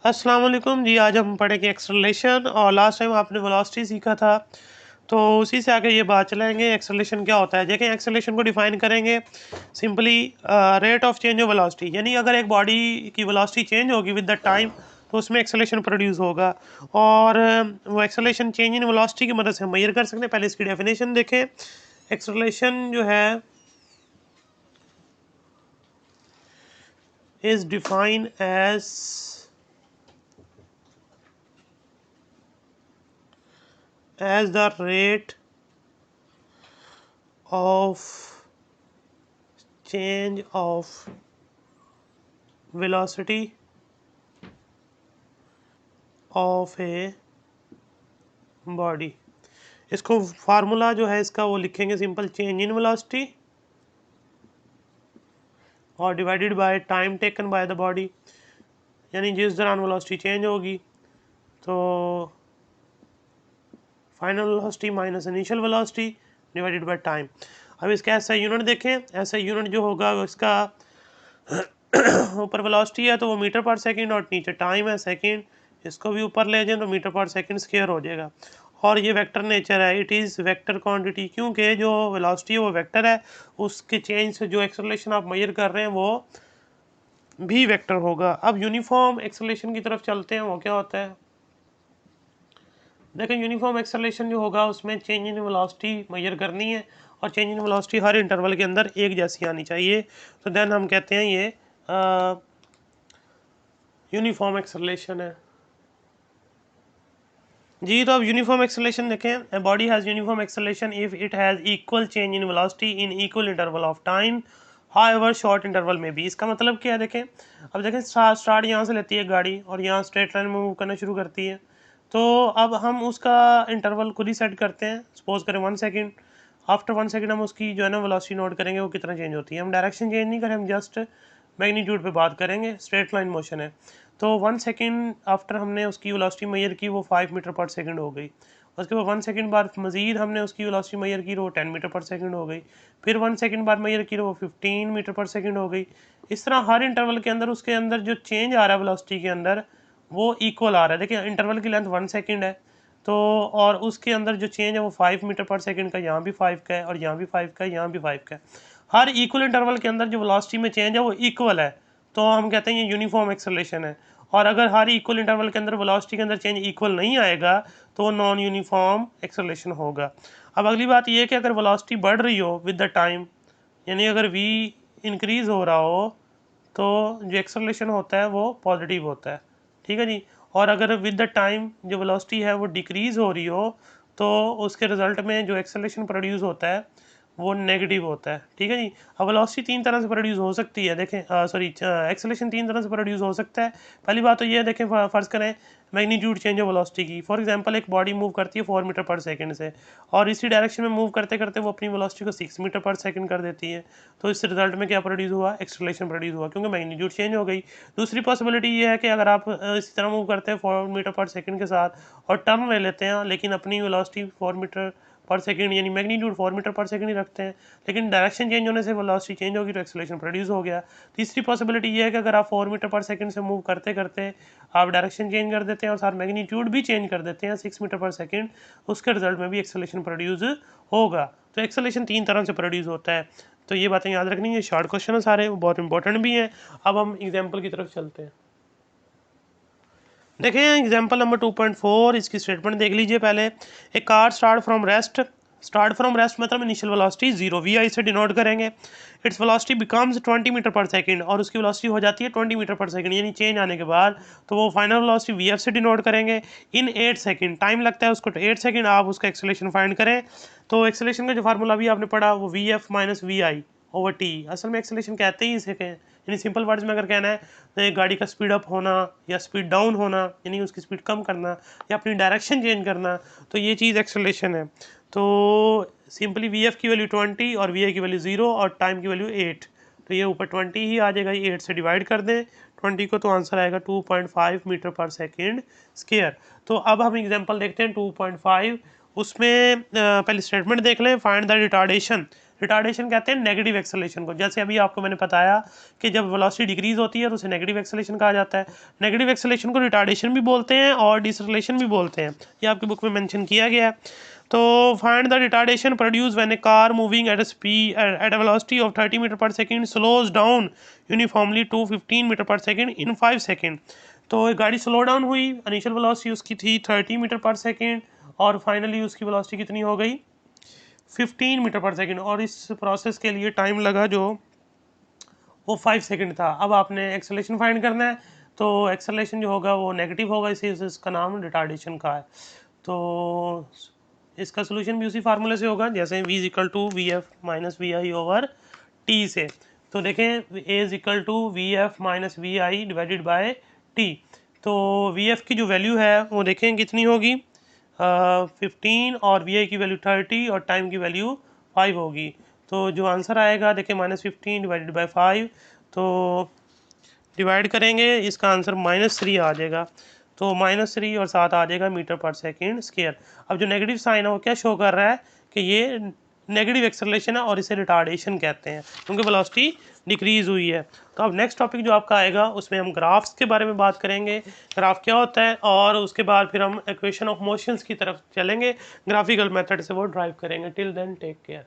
अस्सलाम वालेकुम जी। आज हम पढ़ेंगे एक्सेलरेशन और लास्ट टाइम आपने वेलोसिटी सीखा था, तो उसी से आगे ये बात चलाएंगे एक्सेलरेशन क्या होता है। देखें, एक्सेलरेशन को डिफाइन करेंगे simply rate of change of velocity, यानी अगर एक बॉडी की वेलोसिटी चेंज होगी विद द टाइम तो उसमें एक्सेलरेशन प्रोड्यूस होगा। और वो एक्सेलरेशन चेंज इन वेलोसिटी की मदद से हम मेजर कर सकते हैं। पहले इसकी डेफिनेशन देखें। एक्सेलरेशन जो है is define as the rate of change of velocity of a body। इसको फार्मूला जो है इसका वो लिखेंगे सिंपल, चेंज इन वेलोसिटी और divided by time taken by the body, यानी जिस दौरान वेलोसिटी चेंज होगी तो final velocity minus initial velocity divided by time. अब इसका ऐसा यूनिट देखें, ऐसा यूनिट जो होगा इसका ऊपर वेलोसिटी है तो वो मीटर पर सेकंड और नीचे टाइम है सेकंड, इसको भी ऊपर ले जाएं तो मीटर पर सेकंड स्क्वायर हो जाएगा। और ये वेक्टर नेचर है, इट इज़ वेक्टर क्वांटिटी, क्योंकि जो वेलोसिटी है वो वेक्टर है, उसके चेंज से जो एक्सेलरेशन आप मेजर कर रहे हैं वो भी वेक्टर होगा। अब यूनिफॉर्म एक्सेलरेशन की तरफ चलते हैं, वो क्या होता है। देखें, यूनिफॉर्म एक्सेलरेशन जो होगा उसमें चेंज इन वेलोसिटी मेजर करनी है और change in velocity her interval के अंदर एक जैसी आनी चाहिए, तो देन हम कहते हैं ये यूनिफॉर्म एक्सेलरेशन है जी। तो अब यूनिफॉर्म एक्सेलरेशन देखें, a body has uniform acceleration if it has equal change in velocity in equal interval of time, however short interval में भी। इसका मतलब क्या है, देखें अब देखें स्टार्ट यहाँ से लेती है गाड़ी और यहाँ स्ट्रेट लाइन में मूव करना शुरू करती है, तो अब हम उसका इंटरवल खुद ही सेट करते हैं। सपोज करें 1 सेकंड, आफ्टर 1 सेकंड हम उसकी जो है ना वेलोसिटी नोट करेंगे वो कितना चेंज होती है। हम डायरेक्शन चेंज नहीं करें, हम जस्ट मैग्नीट्यूड पे बात करेंगे, स्ट्रेट लाइन मोशन है। तो 1 सेकंड आफ्टर हमने उसकी वेलोसिटी मेजर की वो 5 मीटर पर सेकंड हो गई। उसके बाद 1 सेकंड बाद मज़ीद हमने उसकी वेलोसिटी मेजर की तो वो 10 मीटर पर सेकंड हो गई। फिर 1 सेकंड बाद मेजर की तो वो 15 मीटर पर सेकंड हो गई। इस तरह हर इंटरवल के अंदर उसके अंदर जो चेंज आ रहा है वेलोसिटी के अंदर वो इक्वल आ रहा है। देखिए, इंटरवल की लेंथ 1 सेकंड है, तो और उसके अंदर जो चेंज है वो 5 मीटर पर सेकंड का, यहाँ भी 5 का है और यहाँ भी 5 का है, यहाँ भी 5 का है। हर इक्वल इंटरवल के अंदर जो वेलोसिटी में चेंज है वो इक्वल है, तो हम कहते हैं ये यूनिफॉर्म एक्सेलरेशन है। और अगर हर इक्वल इंटरवल के अंदर वेलोसिटी के अंदर चेंज इक्वल नहीं आएगा तो वो नॉन यूनिफॉर्म एक्सेलरेशन होगा। अब अगली बात ये है कि अगर वेलोसिटी बढ़ रही हो विद द टाइम, यानी अगर v इंक्रीज़ हो रहा हो तो जो एक्सेलरेशन होता है वो पॉजिटिव होता है, ठीक है जी। और अगर विद द टाइम जो वेलोसिटी है वो डिक्रीज़ हो रही हो तो उसके रिजल्ट में जो एक्सेलरेशन प्रोड्यूस होता है वो नेगेटिव होता है, ठीक है जी। अब वेलोसिटी 3 तरह से प्रोड्यूस हो सकती है। देखें, सॉरी, एक्सेलरेशन 3 तरह से प्रोड्यूस हो सकता है। पहली बात तो ये है, देखें फ़र्ज़ करें मैग्नीट्यूड चेंज ऑफ वेलोसिटी की। फॉर एग्जांपल एक बॉडी मूव करती है 4 मीटर पर सेकंड से और इसी डायरेक्शन में मूव करते करते वो अपनी वेलोसिटी को 6 मीटर पर सेकंड कर देती है, तो इस रिजल्ट में क्या प्रोड्यूस हुआ, एक्सेलरेशन प्रोड्यूस हुआ, क्योंकि मैग्नीट्यूड चेंज हो गई। दूसरी पॉसिबिलिटी ये है कि अगर आप इसी तरह मूव करते हैं 4 मीटर पर सेकंड के साथ और टर्न ले लेते हैं, लेकिन अपनी वेलोसिटी 4 मीटर पर सेकंड यानी मैग्नीट्यूड 4 मीटर पर सेकंड ही रखते हैं, लेकिन डायरेक्शन चेंज होने से वेलोसिटी चेंज होगी तो एक्सेलरेशन प्रोड्यूस हो गया। तीसरी पॉसिबिलिटी ये है कि अगर आप 4 मीटर पर सेकंड से मूव करते करते आप डायरेक्शन चेंज कर देते हैं और साथ मैग्नीट्यूड भी चेंज कर देते हैं 6 मीटर पर सेकंड, उसके रिजल्ट में भी एक्सेलरेशन प्रोड्यूस होगा। तो एक्सेलरेशन 3 तरह से प्रोड्यूस होता है, तो ये बातें याद रखनी है। शॉर्ट क्वेश्चन है सारे, बहुत इंपॉर्टेंट भी हैं। अब हम एग्जाम्पल की तरफ चलते हैं। देखें एग्जाम्पल नंबर 2.4, इसकी स्टेटमेंट देख लीजिए पहले। A car start from rest, start from rest मतलब इनिशियल वेलोसिटी 0, वी आई से डिनोट करेंगे। Its velocity becomes 20 metre per second और उसकी वेलोसिटी हो जाती है 20 मीटर पर सेकंड, यानी चेंज आने के बाद, तो वो फाइनल वेलोसिटी वी एफ से डिनोट करेंगे। इन 8 सेकंड टाइम लगता है उसको, तो 8 सेकंड आप उसका एक्सेलरेशन फाइंड करें। तो एक्सेलरेशन का जो फार्मूला भी आपने पढ़ा वो V F minus V I over T, असल में एक्सेलरेशन कहते ही इसे हैं। यानी सिंपल वर्ड्स में अगर कहना है तो एक गाड़ी का स्पीड अप होना या स्पीड डाउन होना, यानी उसकी स्पीड कम करना या अपनी डायरेक्शन चेंज करना, तो ये चीज़ एक्सेलरेशन है। तो सिंपली वी एफ की वैल्यू 20 और वी आई की वैल्यू 0 और टाइम की वैल्यू 8, तो ये ऊपर 20 ही आ जाएगा, ये 8 से डिवाइड कर दें 20 को, तो आंसर आएगा 2.5 मीटर पर सेकेंड स्क्वायर। तो अब हम एग्जाम्पल देखते हैं 2.5, उसमें पहले स्टेटमेंट देख लें। फाइंड द रिटार्डेशन रिटार्डेशन कहते हैं नेगेटिव एक्सेलरेशन को। जैसे अभी आपको मैंने बताया कि जब वेलोसिटी डिक्रीज होती है तो उसे नेगेटिव एक्सेलरेशन कहा जाता है। नेगेटिव एक्सेलरेशन को रिटार्डेशन भी बोलते हैं और डिसलेशन भी बोलते हैं, ये आपकी बुक में मेंशन किया गया है। तो find the retardation produce when a car moving at at a velocity of 30 metre per second slows down uniformly to 15 metre per second in 5 second. तो गाड़ी स्लो डाउन हुई, इनिशियल वेलोसिटी उसकी थी 30 मीटर पर सेकेंड और finally उसकी velocity कितनी हो गई 15 मीटर पर सेकेंड, और इस प्रोसेस के लिए टाइम लगा जो वो 5 सेकेंड था। अब आपने एक्सेलरेशन फाइंड करना है, तो एक्सेलरेशन जो होगा वो नेगेटिव होगा, इसी इसका नाम रिटार्डेशन का है। तो इसका सोल्यूशन भी उसी फार्मूले से होगा जैसे v equal to V F minus V I over T से। तो देखें a is equal to V F minus V I divided by T. तो वी एफ की जो वैल्यू है वो देखें कितनी होगी 15 और वी आई की वैल्यू 30 और टाइम की वैल्यू 5 होगी। तो जो आंसर आएगा देखें -15 डिवाइडेड बाई 5, तो डिवाइड करेंगे इसका आंसर -3 आ जाएगा। तो -3 और 7 आ जाएगा मीटर पर सेकेंड स्क्वायर। अब जो नेगेटिव साइन है वो क्या शो कर रहा है कि ये नेगेटिव एक्सेलरेशन है और इसे रिटार्डेशन कहते हैं क्योंकि वेलोसिटी डिक्रीज हुई है। तो अब नेक्स्ट टॉपिक जो आपका आएगा उसमें हम ग्राफ्स के बारे में बात करेंगे, ग्राफ क्या होता है, और उसके बाद फिर हम इक्वेशन ऑफ मोशंस की तरफ चलेंगे, ग्राफिकल मेथड से वो ड्राइव करेंगे। Till then take care.